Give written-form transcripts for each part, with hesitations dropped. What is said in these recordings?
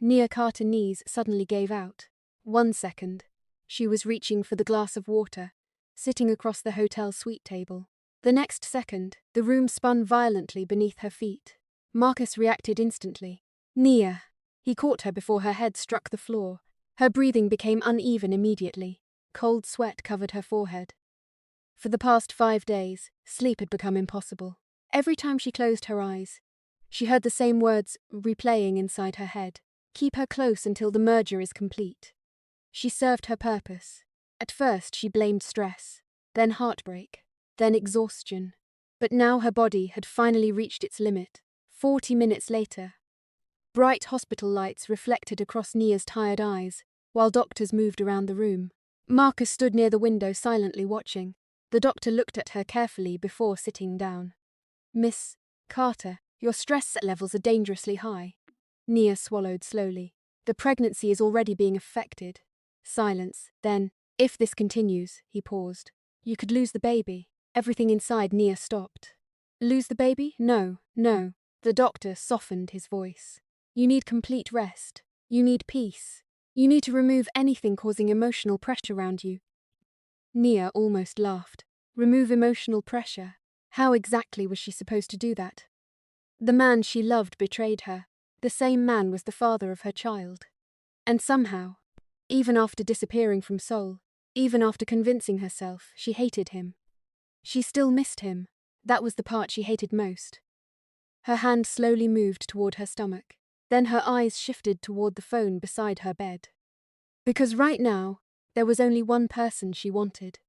Nia Carter's knees suddenly gave out. 1 second. She was reaching for the glass of water, sitting across the hotel suite table. The next second, the room spun violently beneath her feet. Marcus reacted instantly. Nia! He caught her before her head struck the floor. Her breathing became uneven immediately. Cold sweat covered her forehead. For the past 5 days, sleep had become impossible. Every time she closed her eyes, she heard the same words replaying inside her head. Keep her close until the merger is complete. She served her purpose. At first she blamed stress, then heartbreak, then exhaustion. But now her body had finally reached its limit. 40 minutes later, bright hospital lights reflected across Nia's tired eyes, while doctors moved around the room. Marcus stood near the window silently watching. The doctor looked at her carefully before sitting down. Miss Carter, your stress levels are dangerously high. Nia swallowed slowly. The pregnancy is already being affected. Silence. Then, if this continues, he paused. You could lose the baby. Everything inside Nia stopped. Lose the baby? No, no. The doctor softened his voice. You need complete rest. You need peace. You need to remove anything causing emotional pressure around you. Nia almost laughed. Remove emotional pressure? How exactly was she supposed to do that? The man she loved betrayed her. The same man was the father of her child. And somehow, even after disappearing from Seoul, even after convincing herself she hated him, she still missed him. That was the part she hated most. Her hand slowly moved toward her stomach. Then her eyes shifted toward the phone beside her bed. Because right now, there was only one person she wanted.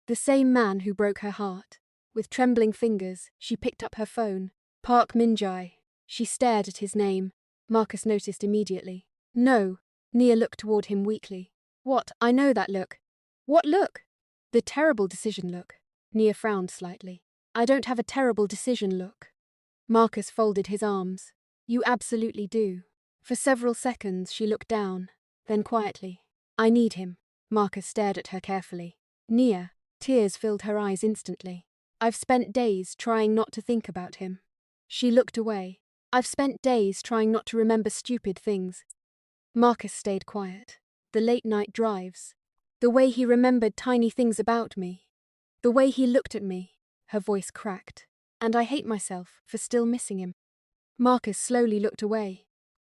The same man who broke her heart. With trembling fingers, she picked up her phone. Park Min-jae. She stared at his name. Marcus noticed immediately. No. Nia looked toward him weakly. What? I know that look. What look? The terrible decision look. Nia frowned slightly. I don't have a terrible decision look. Marcus folded his arms. You absolutely do. For several seconds she looked down, then quietly. I need him. Marcus stared at her carefully. Nia. Tears filled her eyes instantly. I've spent days trying not to think about him. She looked away. I've spent days trying not to remember stupid things. Marcus stayed quiet. The late-night drives. The way he remembered tiny things about me. The way he looked at me. Her voice cracked. And I hate myself for still missing him. Marcus slowly looked away.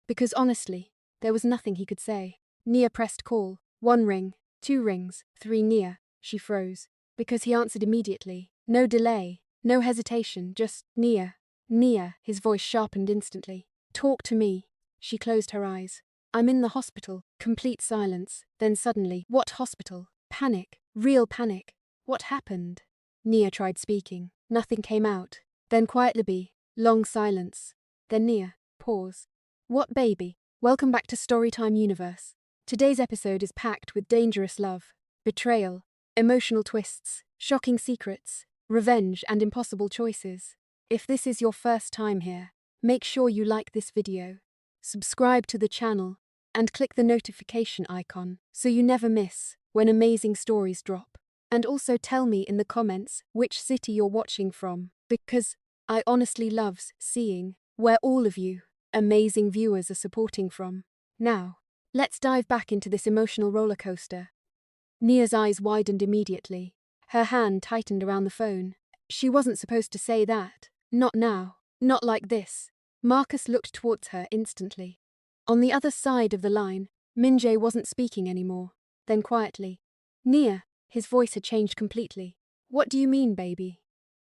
Because honestly, there was nothing he could say. Nia pressed call. 1 ring, 2 rings, 3 Nia. She froze. Because he answered immediately. No delay, no hesitation, just Nia. Nia, his voice sharpened instantly. Talk to me. She closed her eyes. I'm in the hospital. Complete silence. Then suddenly, what hospital? Panic. Real panic. What happened? Nia tried speaking. Nothing came out. Then quietly, long silence. Then Nia, pause. What baby? Welcome back to Storytime Universe. Today's episode is packed with dangerous love, betrayal, emotional twists, shocking secrets, revenge and impossible choices. If this is your first time here, make sure you like this video, subscribe to the channel, and click the notification icon so you never miss when amazing stories drop. And also tell me in the comments which city you're watching from, because I honestly loves seeing where all of you amazing viewers are supporting from. Now, let's dive back into this emotional roller coaster. Nia's eyes widened immediately. Her hand tightened around the phone. She wasn't supposed to say that. Not now. Not like this. Marcus looked towards her instantly. On the other side of the line, Min-jae wasn't speaking anymore. Then quietly. Nia. His voice had changed completely. What do you mean, baby?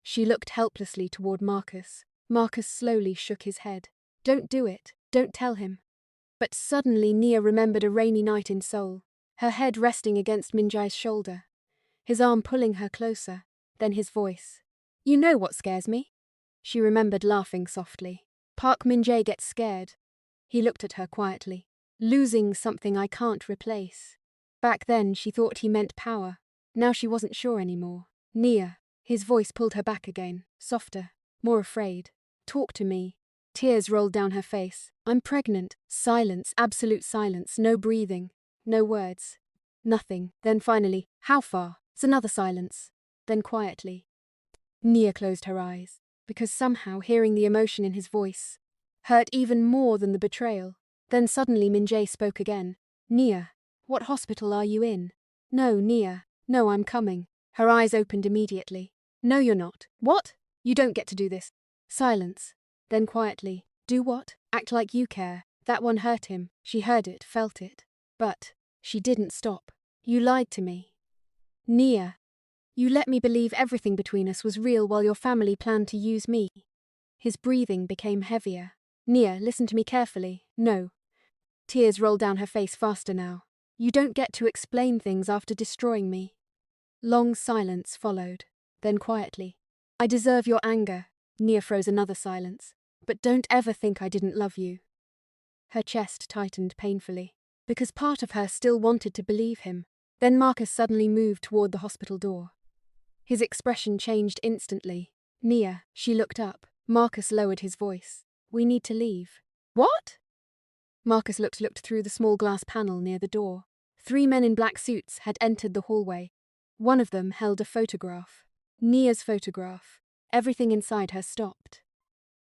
She looked helplessly toward Marcus. Marcus slowly shook his head. Don't do it. Don't tell him. But suddenly Nia remembered a rainy night in Seoul, her head resting against Min-jae's shoulder, his arm pulling her closer, then his voice. You know what scares me? She remembered laughing softly. Park Min-jae gets scared. He looked at her quietly. Losing something I can't replace. Back then she thought he meant power. Now she wasn't sure anymore. Nia. His voice pulled her back again, softer, more afraid. Talk to me. Tears rolled down her face. I'm pregnant. Silence, absolute silence, no breathing, no words. Nothing. Then finally, how far? It's another silence. Then quietly. Nia closed her eyes, because somehow hearing the emotion in his voice hurt even more than the betrayal. Then suddenly Min-jae spoke again. Nia, what hospital are you in? No, Nia. No, I'm coming. Her eyes opened immediately. No, you're not. What? You don't get to do this. Silence. Then quietly. Do what? Act like you care. That one hurt him. She heard it, felt it. But she didn't stop. You lied to me. Nia. You let me believe everything between us was real while your family planned to use me. His breathing became heavier. Nia, listen to me carefully. No. Tears rolled down her face faster now. You don't get to explain things after destroying me. Long silence followed. Then quietly. I deserve your anger. Nia froze another silence. But don't ever think I didn't love you. Her chest tightened painfully, because part of her still wanted to believe him. Then Marcus suddenly moved toward the hospital door. His expression changed instantly. Nia, she looked up. Marcus lowered his voice. We need to leave. What? Marcus looked through the small glass panel near the door. 3 men in black suits had entered the hallway. One of them held a photograph. Nia's photograph. Everything inside her stopped.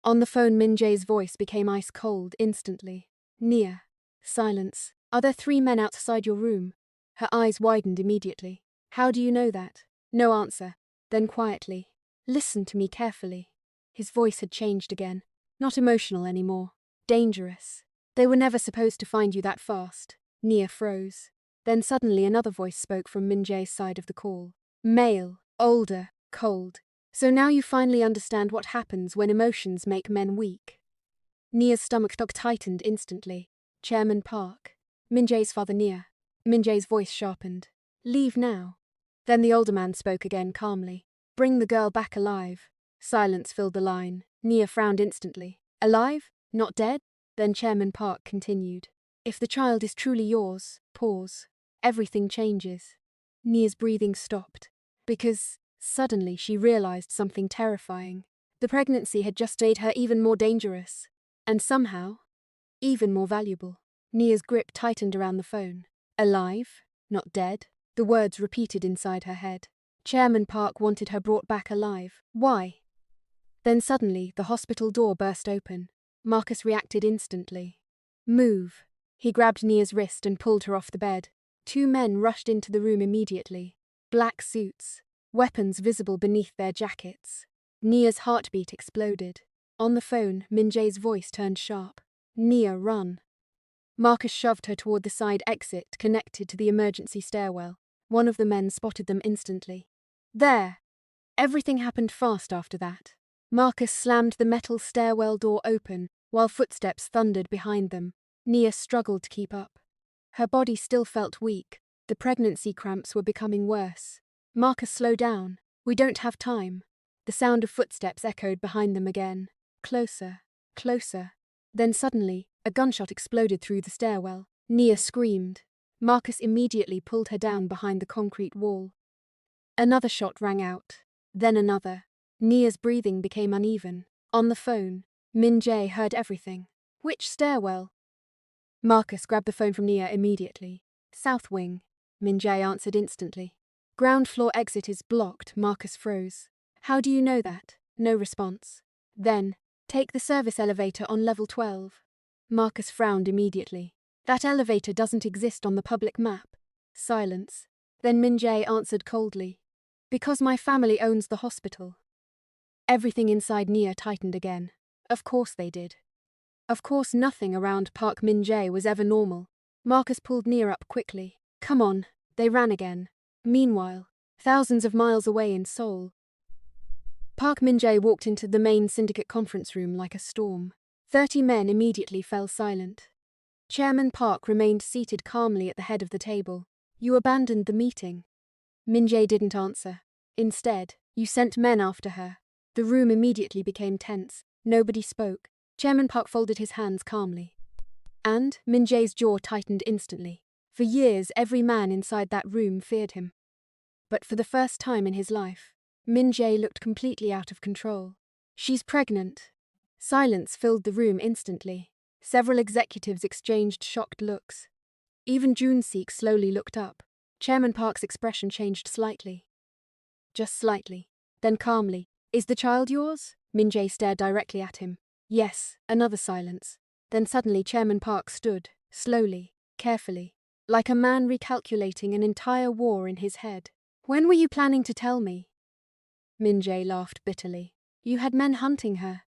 On the phone, Min-jae's voice became ice cold instantly. Nia. Silence. Are there 3 men outside your room? Her eyes widened immediately. How do you know that? No answer. Then quietly. Listen to me carefully. His voice had changed again. Not emotional anymore. Dangerous. They were never supposed to find you that fast. Nia froze. Then suddenly another voice spoke from Min-jae's side of the call. Male. Older. Cold. So now you finally understand what happens when emotions make men weak. Nia's stomach tightened instantly. Chairman Park. Min-jae's father Nia. Min-jae's voice sharpened. Leave now. Then the older man spoke again calmly. Bring the girl back alive. Silence filled the line. Nia frowned instantly. Alive? Not dead? Then Chairman Park continued. If the child is truly yours, pause. Everything changes. Nia's breathing stopped. Because suddenly she realized something terrifying. The pregnancy had just made her even more dangerous. And somehow, even more valuable. Nia's grip tightened around the phone. Alive? Not dead? The words repeated inside her head. Chairman Park wanted her brought back alive. Why? Then suddenly, the hospital door burst open. Marcus reacted instantly. Move. He grabbed Nia's wrist and pulled her off the bed. 2 men rushed into the room immediately. Black suits. Weapons visible beneath their jackets. Nia's heartbeat exploded. On the phone, Min-jae's voice turned sharp. Nia, run. Marcus shoved her toward the side exit connected to the emergency stairwell. One of the men spotted them instantly. There! Everything happened fast after that. Marcus slammed the metal stairwell door open, while footsteps thundered behind them. Nia struggled to keep up. Her body still felt weak. The pregnancy cramps were becoming worse. Marcus, slow down. We don't have time. The sound of footsteps echoed behind them again. Closer. Closer. Then suddenly, a gunshot exploded through the stairwell. Nia screamed. Marcus immediately pulled her down behind the concrete wall. Another shot rang out. Then another. Nia's breathing became uneven. On the phone, Min-jae heard everything. Which stairwell? Marcus grabbed the phone from Nia immediately. South wing. Min-jae answered instantly. Ground floor exit is blocked. Marcus froze. How do you know that? No response. Then, take the service elevator on level 12. Marcus frowned immediately. That elevator doesn't exist on the public map. Silence. Then Min-jae answered coldly. Because my family owns the hospital. Everything inside Nia tightened again. Of course they did. Of course nothing around Park Min-jae was ever normal. Marcus pulled Nia up quickly. Come on. They ran again. Meanwhile, thousands of miles away in Seoul, Park Min-jae walked into the main syndicate conference room like a storm. 30 men immediately fell silent. Chairman Park remained seated calmly at the head of the table. You abandoned the meeting. Min-jae didn't answer. Instead, you sent men after her. The room immediately became tense. Nobody spoke. Chairman Park folded his hands calmly. And Min-jae's jaw tightened instantly. For years, every man inside that room feared him. But for the first time in his life, Min-jae looked completely out of control. She's pregnant. Silence filled the room instantly. Several executives exchanged shocked looks. Even Jun-seek slowly looked up. Chairman Park's expression changed slightly. Just slightly. Then calmly. Is the child yours? Min-jae stared directly at him. Yes. Another silence. Then suddenly Chairman Park stood, slowly, carefully, like a man recalculating an entire war in his head. When were you planning to tell me? Min-jae laughed bitterly. You had men hunting her.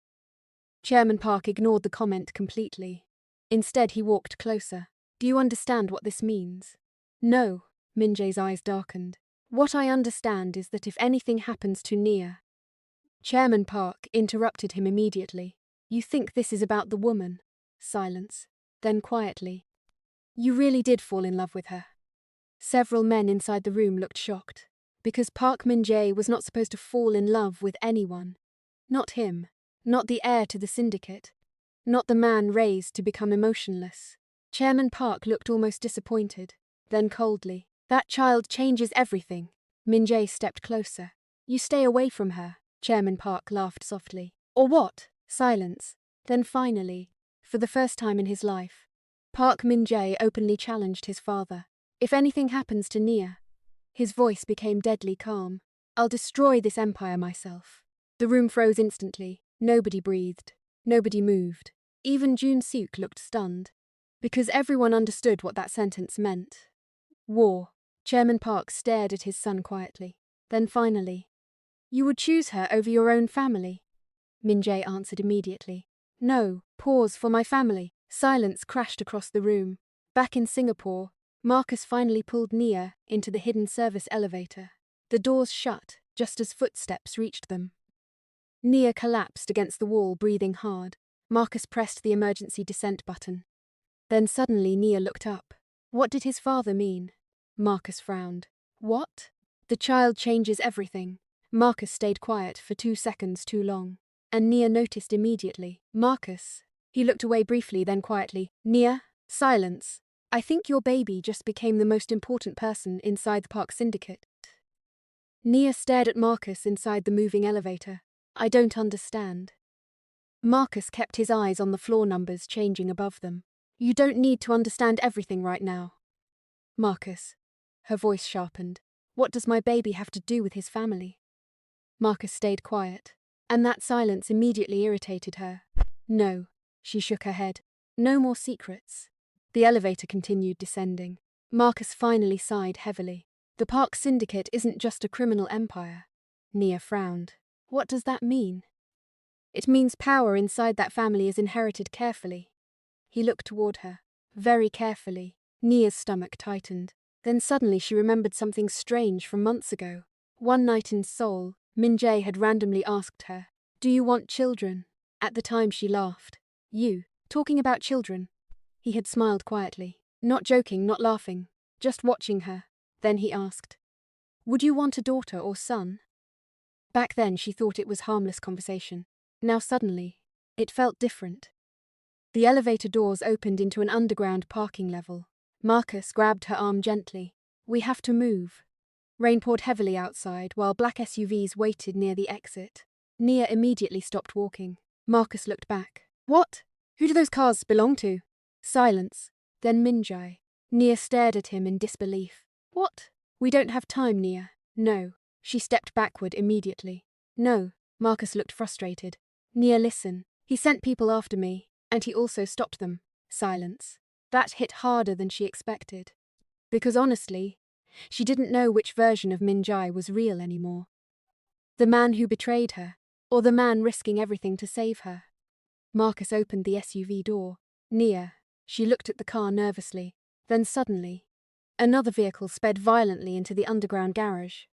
Chairman Park ignored the comment completely. Instead, he walked closer. Do you understand what this means? No, Min-jae's eyes darkened. What I understand is that if anything happens to Nia... Chairman Park interrupted him immediately. You think this is about the woman? Silence. Then quietly. You really did fall in love with her. Several men inside the room looked shocked, because Park Min-jae was not supposed to fall in love with anyone. Not him. Not the heir to the syndicate. Not the man raised to become emotionless. Chairman Park looked almost disappointed. Then coldly. That child changes everything. Min-jae stepped closer. You stay away from her. Chairman Park laughed softly. Or what? Silence. Then finally, for the first time in his life, Park Min-jae openly challenged his father. If anything happens to Nia... His voice became deadly calm. I'll destroy this empire myself. The room froze instantly. Nobody breathed. Nobody moved. Even Jun-suk looked stunned. Because everyone understood what that sentence meant. War. Chairman Park stared at his son quietly. Then finally, you would choose her over your own family? Min-jae answered immediately. No, pause for my family. Silence crashed across the room. Back in Singapore, Marcus finally pulled Nia into the hidden service elevator. The doors shut, just as footsteps reached them. Nia collapsed against the wall, breathing hard. Marcus pressed the emergency descent button. Then suddenly Nia looked up. What did his father mean? Marcus frowned. What? The child changes everything. Marcus stayed quiet for 2 seconds too long. And Nia noticed immediately. Marcus. He looked away briefly, then quietly. Nia, silence. I think your baby just became the most important person inside the Park Syndicate. Nia stared at Marcus inside the moving elevator. I don't understand. Marcus kept his eyes on the floor numbers changing above them. You don't need to understand everything right now. Marcus. Her voice sharpened. What does my baby have to do with his family? Marcus stayed quiet, and that silence immediately irritated her. No, she shook her head. No more secrets. The elevator continued descending. Marcus finally sighed heavily. The Park Syndicate isn't just a criminal empire. Nia frowned. What does that mean? It means power inside that family is inherited carefully. He looked toward her, very carefully. Nia's stomach tightened. Then suddenly she remembered something strange from months ago. One night in Seoul, Min-jae had randomly asked her, Do you want children? At the time she laughed. You, talking about children? He had smiled quietly, not joking, not laughing, just watching her. Then he asked, Would you want a daughter or son? Back then she thought it was harmless conversation. Now suddenly, it felt different. The elevator doors opened into an underground parking level. Marcus grabbed her arm gently. We have to move. Rain poured heavily outside while black SUVs waited near the exit. Nia immediately stopped walking. Marcus looked back. What? Who do those cars belong to? Silence. Then Min-jae. Nia stared at him in disbelief. What? We don't have time, Nia. No. She stepped backward immediately. No. Marcus looked frustrated. Nia, listen. He sent people after me, and he also stopped them. Silence. That hit harder than she expected. Because honestly, she didn't know which version of Min-jae was real anymore. The man who betrayed her, or the man risking everything to save her. Marcus opened the SUV door. Nia. She looked at the car nervously. Then suddenly, another vehicle sped violently into the underground garage.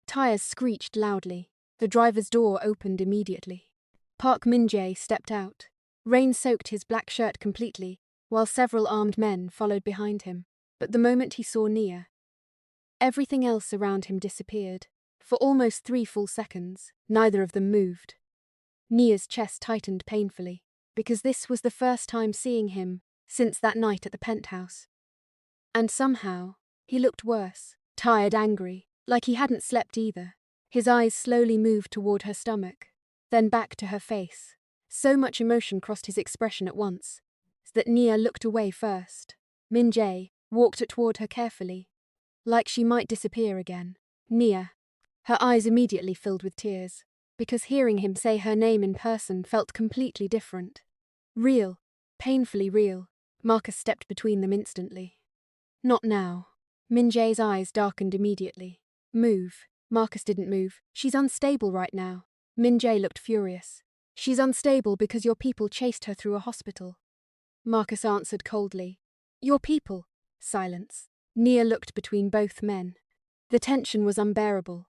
Tires screeched loudly. The driver's door opened immediately. Park Min-jae stepped out. Rain soaked his black shirt completely, while several armed men followed behind him. But the moment he saw Nia, everything else around him disappeared. For almost 3 full seconds, neither of them moved. Nia's chest tightened painfully, because this was the first time seeing him since that night at the penthouse. And somehow, he looked worse, tired, angry, like he hadn't slept either. His eyes slowly moved toward her stomach, then back to her face. So much emotion crossed his expression at once, that Nia looked away first. Min-jae walked toward her carefully, like she might disappear again. Nia. Her eyes immediately filled with tears, because hearing him say her name in person felt completely different. Real. Painfully real. Marcus stepped between them instantly. Not now. Min-jae's eyes darkened immediately. Move. Marcus didn't move. She's unstable right now. Min-jae looked furious. She's unstable because your people chased her through a hospital. Marcus answered coldly. Your people. Silence. Nia looked between both men. The tension was unbearable.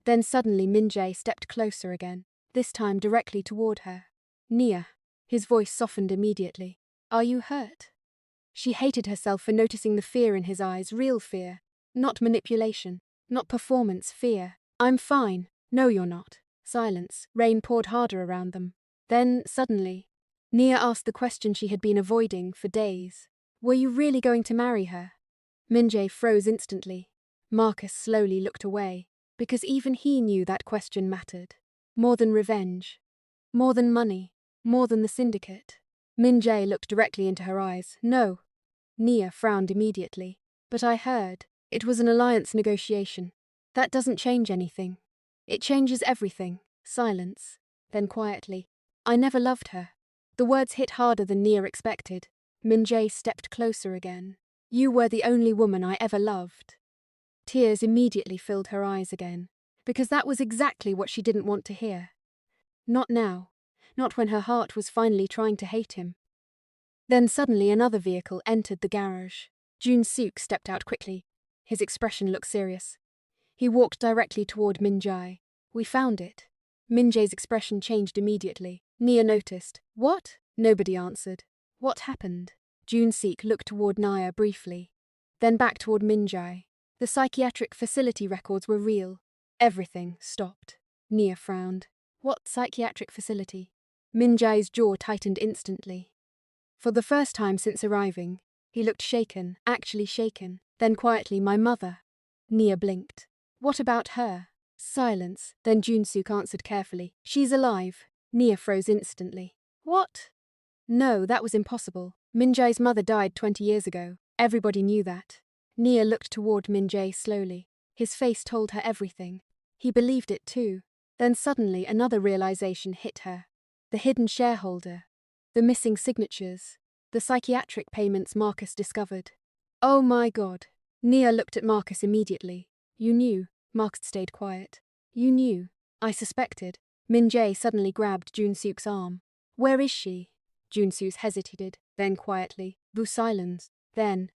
Then suddenly Min-jae stepped closer again, this time directly toward her. Nia. His voice softened immediately. Are you hurt? She hated herself for noticing the fear in his eyes, real fear. Not manipulation. Not performance, fear. I'm fine. No, you're not. Silence. Rain poured harder around them. Then, suddenly, Nia asked the question she had been avoiding for days. Were you really going to marry her? Min-jae froze instantly. Marcus slowly looked away, because even he knew that question mattered. More than revenge. More than money. More than the syndicate. Min-jae looked directly into her eyes. No. Nia frowned immediately. But I heard. It was an alliance negotiation. That doesn't change anything. It changes everything. Silence. Then quietly. I never loved her. The words hit harder than Nia expected. Min-jae stepped closer again. You were the only woman I ever loved. Tears immediately filled her eyes again, because that was exactly what she didn't want to hear. Not now. Not when her heart was finally trying to hate him. Then suddenly another vehicle entered the garage. Jun-suk stepped out quickly. His expression looked serious. He walked directly toward Min-jae. We found it. Min-jae's expression changed immediately. Nia noticed. What? Nobody answered. What happened? Jun-suk looked toward Nia briefly, then back toward Min-jae. The psychiatric facility records were real. Everything stopped. Nia frowned. What psychiatric facility? Min-jae's jaw tightened instantly. For the first time since arriving, he looked shaken, actually shaken. Then quietly, my mother. Nia blinked. What about her? Silence. Then Jun-suk answered carefully. She's alive. Nia froze instantly. What? No, that was impossible. Min-jae's mother died 20 years ago. Everybody knew that. Nia looked toward Min-jae slowly. His face told her everything. He believed it too. Then suddenly another realization hit her. The hidden shareholder. The missing signatures. The psychiatric payments Marcus discovered. Oh my God. Nia looked at Marcus immediately. You knew. Marcus stayed quiet. You knew. I suspected. Min-jae suddenly grabbed Jun-suk's arm. Where is she? Jun-suk hesitated, then quietly. Silence. Then.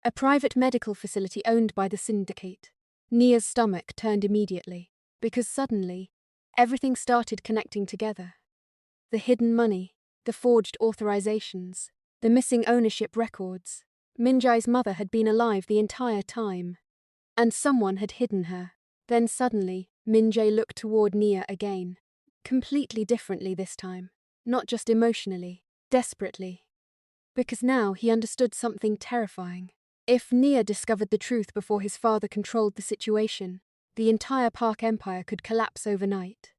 A private medical facility owned by the syndicate. Nia's stomach turned immediately, because suddenly, everything started connecting together. The hidden money, the forged authorizations, the missing ownership records. Min-jae's mother had been alive the entire time. And someone had hidden her. Then suddenly, Min-jae looked toward Nia again. Completely differently this time. Not just emotionally, desperately. Because now he understood something terrifying. If Nia discovered the truth before his father controlled the situation, the entire Park Empire could collapse overnight.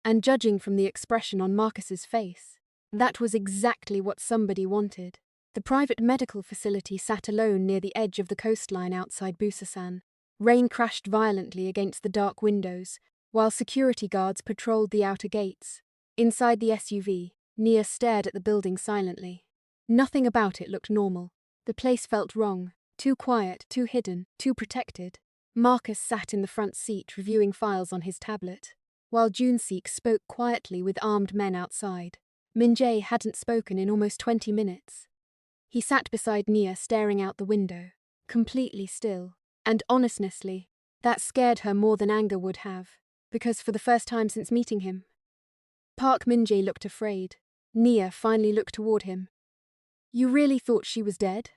And judging from the expression on Marcus's face, that was exactly what somebody wanted. The private medical facility sat alone near the edge of the coastline outside Busasan. Rain crashed violently against the dark windows, while security guards patrolled the outer gates. Inside the SUV, Nia stared at the building silently. Nothing about it looked normal. The place felt wrong. Too quiet, too hidden, too protected. Marcus sat in the front seat reviewing files on his tablet, while Jun-suk spoke quietly with armed men outside. Min-jae hadn't spoken in almost 20 minutes. He sat beside Nia staring out the window, completely still. And honestly, that scared her more than anger would have, because for the first time since meeting him. Park Min-jae looked afraid. Nia finally looked toward him. You really thought she was dead?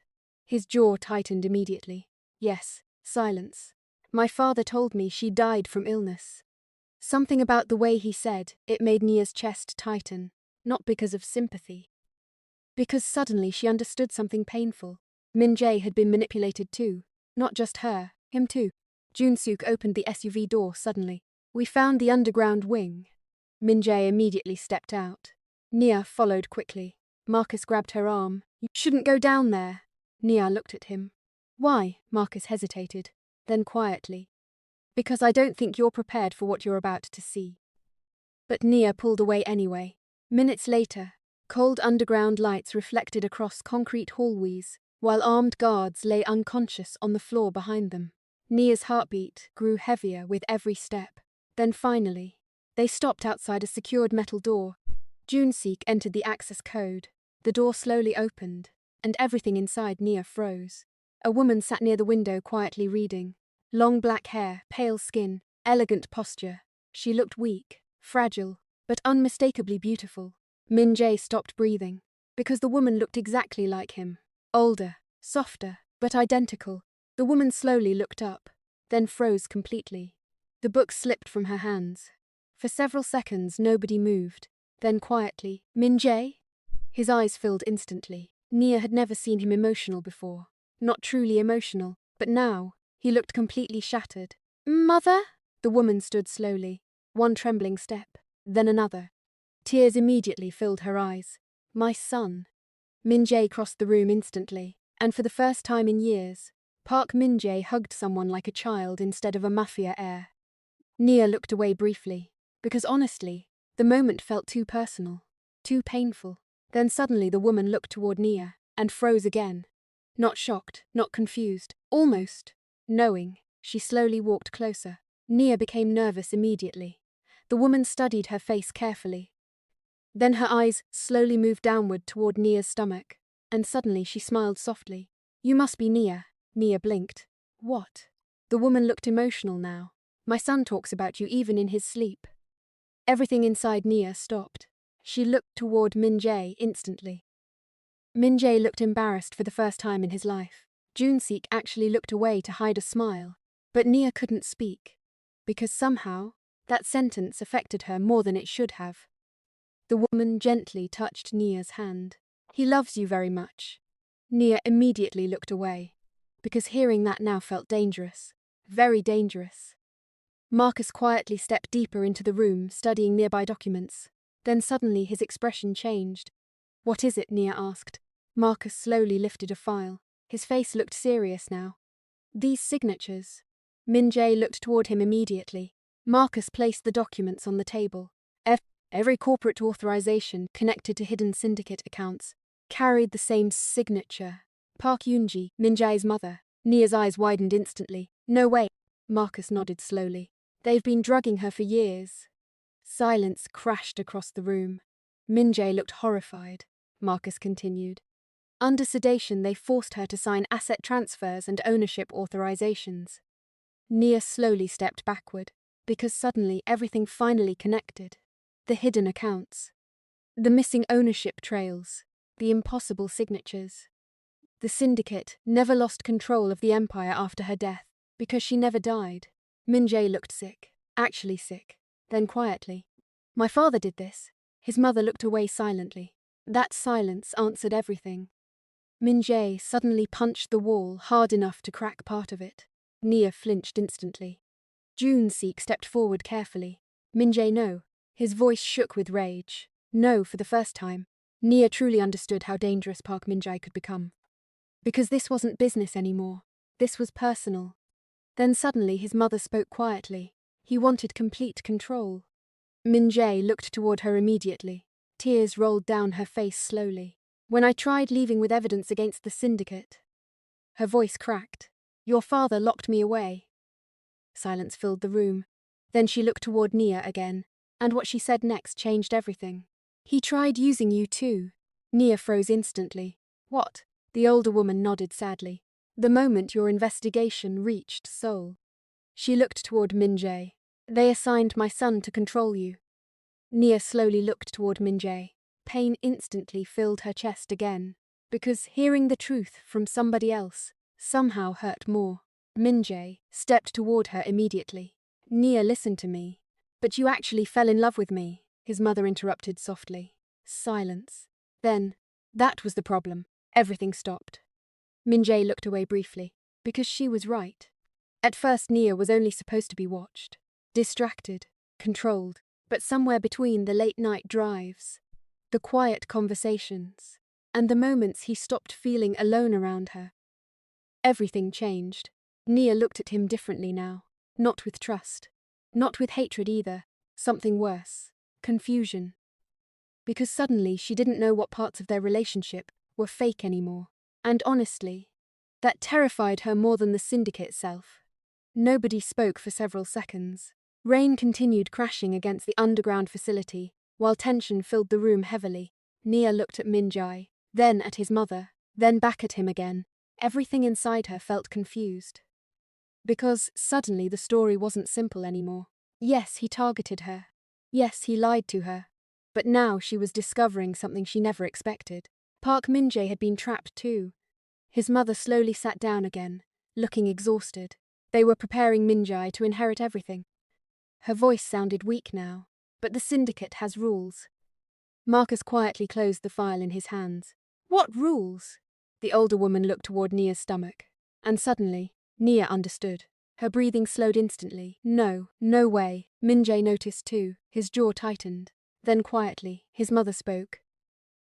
His jaw tightened immediately. Yes. Silence. My father told me she died from illness. Something about the way he said it made Nia's chest tighten, not because of sympathy. Because suddenly she understood something painful. Min-jae had been manipulated too. Not just her, him too. Jun-suk opened the SUV door suddenly. We found the underground wing. Min-jae immediately stepped out. Nia followed quickly. Marcus grabbed her arm. You shouldn't go down there. Nia looked at him. Why? Marcus hesitated. Then quietly. Because I don't think you're prepared for what you're about to see. But Nia pulled away anyway. Minutes later, Cold underground lights reflected across concrete hallways, while armed guards lay unconscious on the floor behind them. Nia's heartbeat grew heavier with every step. Then finally, they stopped outside a secured metal door. Junseek entered the access code. The door slowly opened, and everything inside Nia froze. A woman sat near the window quietly reading. Long black hair, pale skin, elegant posture. She looked weak, fragile, but unmistakably beautiful. Min-jae stopped breathing, because the woman looked exactly like him. Older, softer, but identical. The woman slowly looked up, then froze completely. The book slipped from her hands. For several seconds nobody moved. Then quietly, "Min-jae?" His eyes filled instantly. Nia had never seen him emotional before. Not truly emotional, but now, he looked completely shattered. "Mother?" The woman stood slowly. One trembling step, then another. Tears immediately filled her eyes. "My son." Min-jae crossed the room instantly, and for the first time in years, Park Min-jae hugged someone like a child instead of a Mafia heir. Nia looked away briefly, because honestly, the moment felt too personal, too painful. Then suddenly the woman looked toward Nia, and froze again. Not shocked, not confused, almost knowing. She slowly walked closer. Nia became nervous immediately. The woman studied her face carefully. Then her eyes slowly moved downward toward Nia's stomach, and suddenly she smiled softly. "You must be Nia." Nia blinked. "What?" The woman looked emotional now. "My son talks about you even in his sleep." Everything inside Nia stopped. She looked toward Min-jae instantly. Min-jae looked embarrassed for the first time in his life. Junseek actually looked away to hide a smile, but Nia couldn't speak, because somehow, that sentence affected her more than it should have. The woman gently touched Nia's hand. "He loves you very much." Nia immediately looked away, because hearing that now felt dangerous. Very dangerous. Marcus quietly stepped deeper into the room, studying nearby documents. Then suddenly his expression changed. "What is it?" Nia asked. Marcus slowly lifted a file. His face looked serious now. "These signatures." Min-jae looked toward him immediately. Marcus placed the documents on the table. Every corporate authorization connected to hidden syndicate accounts carried the same signature. Park Min-jae, Min-jae's mother. Nia's eyes widened instantly. "No way." Marcus nodded slowly. "They've been drugging her for years." Silence crashed across the room. Min-jae looked horrified. Marcus continued. "Under sedation, they forced her to sign asset transfers and ownership authorizations." Nia slowly stepped backward, because suddenly everything finally connected. The hidden accounts. The missing ownership trails. The impossible signatures. The syndicate never lost control of the empire after her death, because she never died. Min-jae looked sick, actually sick. Then quietly, "My father did this." His mother looked away silently. That silence answered everything. Min-jae suddenly punched the wall hard enough to crack part of it. Nia flinched instantly. Junseek stepped forward carefully. "Min-jae, no." His voice shook with rage. No, for the first time. Nia truly understood how dangerous Park Min-jae could become. Because this wasn't business anymore. This was personal. Then suddenly his mother spoke quietly. He wanted complete control. Min-jae looked toward her immediately. Tears rolled down her face slowly. "When I tried leaving with evidence against the syndicate." Her voice cracked. "Your father locked me away." Silence filled the room. Then she looked toward Nia again, and what she said next changed everything. "He tried using you too." Nia froze instantly. "What?" The older woman nodded sadly. "The moment your investigation reached Seoul." She looked toward Min-jae. "They assigned my son to control you." Nia slowly looked toward Min-jae. Pain instantly filled her chest again, because hearing the truth from somebody else somehow hurt more. Min-jae stepped toward her immediately. "Nia, listen to me." "But you actually fell in love with me," his mother interrupted softly. Silence. Then, that was the problem. Everything stopped. Min-jae looked away briefly, because she was right. At first Nia was only supposed to be watched, distracted, controlled, but somewhere between the late-night drives, the quiet conversations, and the moments he stopped feeling alone around her, everything changed. Nia looked at him differently now, not with trust, not with hatred either, something worse, confusion. because suddenly she didn't know what parts of their relationship were fake anymore. And honestly, that terrified her more than the syndicate itself. Nobody spoke for several seconds. Rain continued crashing against the underground facility, while tension filled the room heavily. Nia looked at Min-jae, then at his mother, then back at him again. Everything inside her felt confused. Because suddenly the story wasn't simple anymore. Yes, he targeted her. Yes, he lied to her. But now she was discovering something she never expected. Park Min-jae had been trapped too. His mother slowly sat down again, looking exhausted. They were preparing Min-jae to inherit everything. Her voice sounded weak now, but the syndicate has rules. Marcus quietly closed the file in his hands. What rules? The older woman looked toward Nia's stomach. And suddenly, Nia understood. Her breathing slowed instantly. No way. Min-jae noticed too. His jaw tightened. Then quietly, his mother spoke.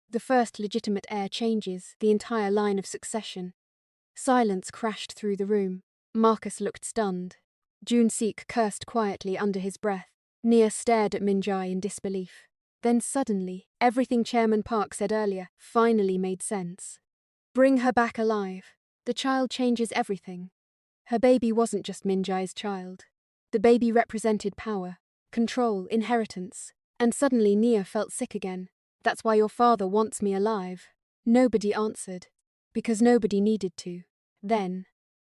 The first legitimate heir changes the entire line of succession. Silence crashed through the room. Marcus looked stunned. Jun-seek cursed quietly under his breath. Nia stared at Min-jae in disbelief. Then suddenly, everything Chairman Park said earlier finally made sense. Bring her back alive. The child changes everything. Her baby wasn't just Min-jae's child. The baby represented power, control, inheritance. And suddenly Nia felt sick again. That's why your father wants me alive. Nobody answered. Because nobody needed to. Then,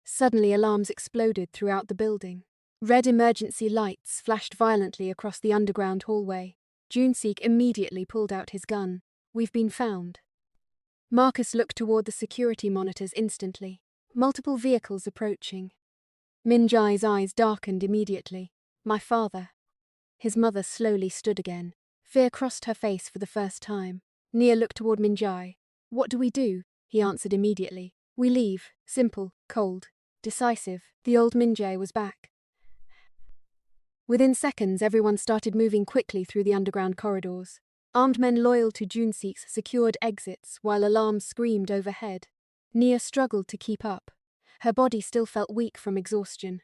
suddenly alarms exploded throughout the building. Red emergency lights flashed violently across the underground hallway. Jun-seek immediately pulled out his gun. We've been found. Marcus looked toward the security monitors instantly. Multiple vehicles approaching. Min-jae's eyes darkened immediately. My father. His mother slowly stood again. Fear crossed her face for the first time. Nia looked toward Min-jae. What do we do? He answered immediately. We leave. Simple, cold, decisive. The old Min-jae was back. Within seconds, everyone started moving quickly through the underground corridors. Armed men loyal to Jun-seek's secured exits while alarms screamed overhead. Nia struggled to keep up. Her body still felt weak from exhaustion.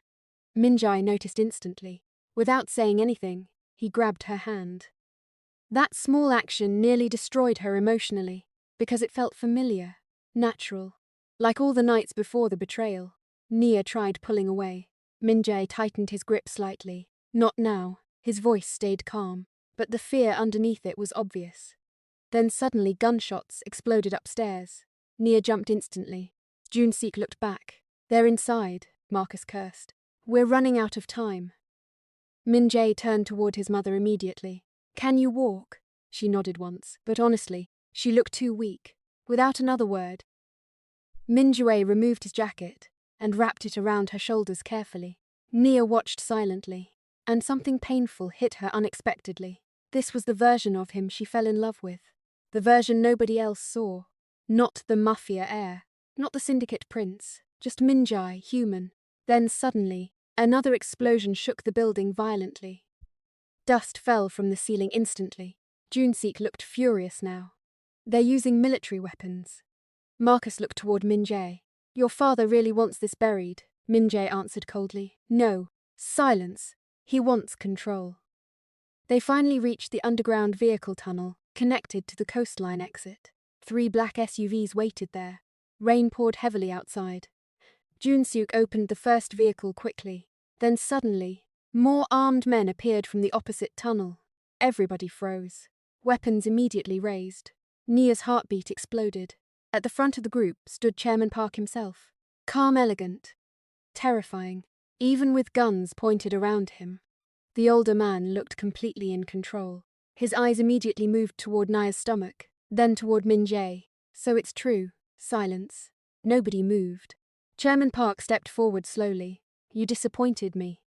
Min-jae noticed instantly. Without saying anything, he grabbed her hand. That small action nearly destroyed her emotionally, because it felt familiar, natural. Like all the nights before the betrayal. Nia tried pulling away. Min-jae tightened his grip slightly. Not now. His voice stayed calm, but the fear underneath it was obvious. Then suddenly gunshots exploded upstairs. Nia jumped instantly. Jun-seek looked back. They're inside, Marcus cursed. We're running out of time. Min-jae turned toward his mother immediately. Can you walk? She nodded once, but honestly, she looked too weak. Without another word, Min-jae removed his jacket and wrapped it around her shoulders carefully. Nia watched silently, and something painful hit her unexpectedly. This was the version of him she fell in love with. The version nobody else saw. Not the Mafia heir, not the syndicate prince, just Min-jae, human. Then suddenly, another explosion shook the building violently. Dust fell from the ceiling instantly. Jun-seek looked furious now. They're using military weapons. Marcus looked toward Min-jae. Your father really wants this buried, Min-jae answered coldly. No. Silence. He wants control. They finally reached the underground vehicle tunnel, connected to the coastline exit. 3 black SUVs waited there. Rain poured heavily outside. Jun-seek opened the first vehicle quickly. Then suddenly, more armed men appeared from the opposite tunnel. Everybody froze. Weapons immediately raised. Nia's heartbeat exploded. At the front of the group stood Chairman Park himself. Calm, elegant. Terrifying, even with guns pointed around him. The older man looked completely in control. His eyes immediately moved toward Nia's stomach, then toward Min-jae. So it's true. Silence. Nobody moved. Chairman Park stepped forward slowly. You disappointed me.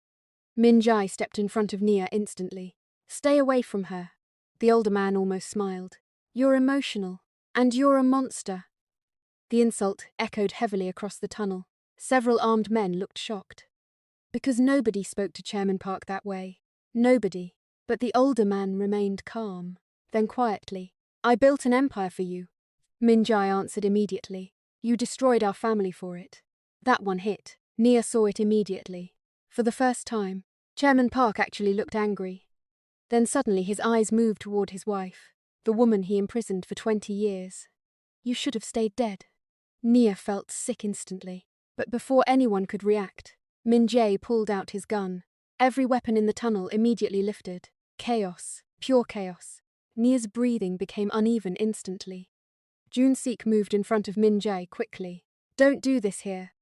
Min-jae stepped in front of Nia instantly. Stay away from her. The older man almost smiled. You're emotional. And you're a monster. The insult echoed heavily across the tunnel. Several armed men looked shocked. Because nobody spoke to Chairman Park that way. Nobody. But the older man remained calm. Then quietly, I built an empire for you. Min-jae answered immediately. You destroyed our family for it. That one hit. Nia saw it immediately. For the first time, Chairman Park actually looked angry. Then suddenly his eyes moved toward his wife. the woman he imprisoned for 20 years. You should have stayed dead. Nia felt sick instantly, but before anyone could react, Min-jae pulled out his gun. Every weapon in the tunnel immediately lifted. Chaos, pure chaos. Nia's breathing became uneven instantly. Jun-sik moved in front of Min-jae quickly. Don't do this here.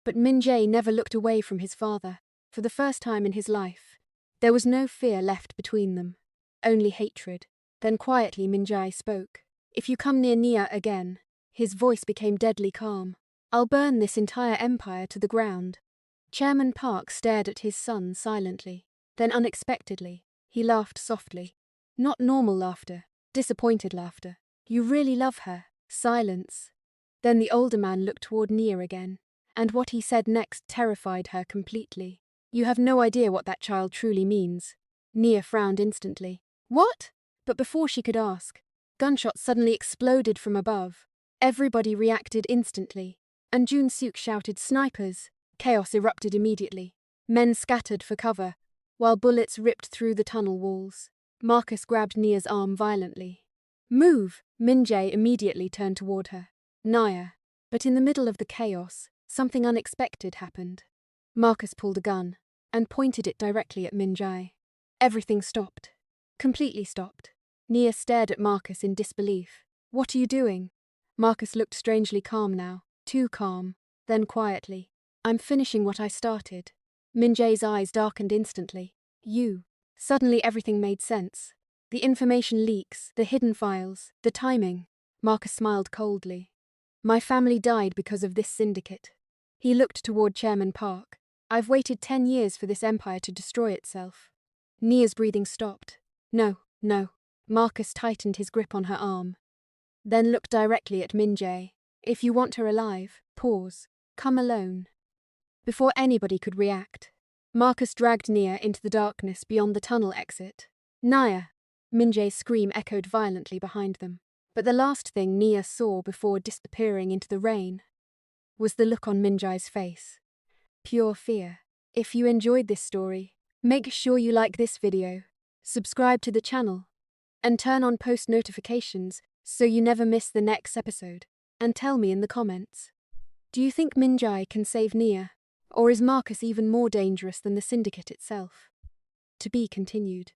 But Min-jae never looked away from his father. For the first time in his life, there was no fear left between them, only hatred. Then quietly Min-jae spoke. If you come near Nia again, his voice became deadly calm. I'll burn this entire empire to the ground. Chairman Park stared at his son silently. Then unexpectedly, he laughed softly. Not normal laughter, disappointed laughter. You really love her. Silence. Then the older man looked toward Nia again, and what he said next terrified her completely. You have no idea what that child truly means. Nia frowned instantly. What? But before she could ask, gunshots suddenly exploded from above. Everybody reacted instantly, and Jun-sik shouted, snipers! Chaos erupted immediately. Men scattered for cover, while bullets ripped through the tunnel walls. Marcus grabbed Nia's arm violently. Move! Min-jae immediately turned toward her. Nia. But in the middle of the chaos, something unexpected happened. Marcus pulled a gun and pointed it directly at Min-jae. Everything stopped. Completely stopped. Nia stared at Marcus in disbelief. What are you doing? Marcus looked strangely calm now, too calm. Then quietly, I'm finishing what I started. Min-jae's eyes darkened instantly. You. Suddenly everything made sense. The information leaks, the hidden files, the timing. Marcus smiled coldly. My family died because of this syndicate. He looked toward Chairman Park. I've waited 10 years for this empire to destroy itself. Nia's breathing stopped. No. Marcus tightened his grip on her arm. Then looked directly at Min-jae. If you want her alive, pause. Come alone. Before anybody could react, Marcus dragged Nia into the darkness beyond the tunnel exit. Nia! Min-jae's scream echoed violently behind them. But the last thing Nia saw before disappearing into the rain was the look on Min-jae's face. Pure fear. If you enjoyed this story, make sure you like this video, subscribe to the channel, and turn on post notifications so you never miss the next episode. And tell me in the comments, do you think Min-jae can save Nia, or is Marcus even more dangerous than the syndicate itself? To be continued.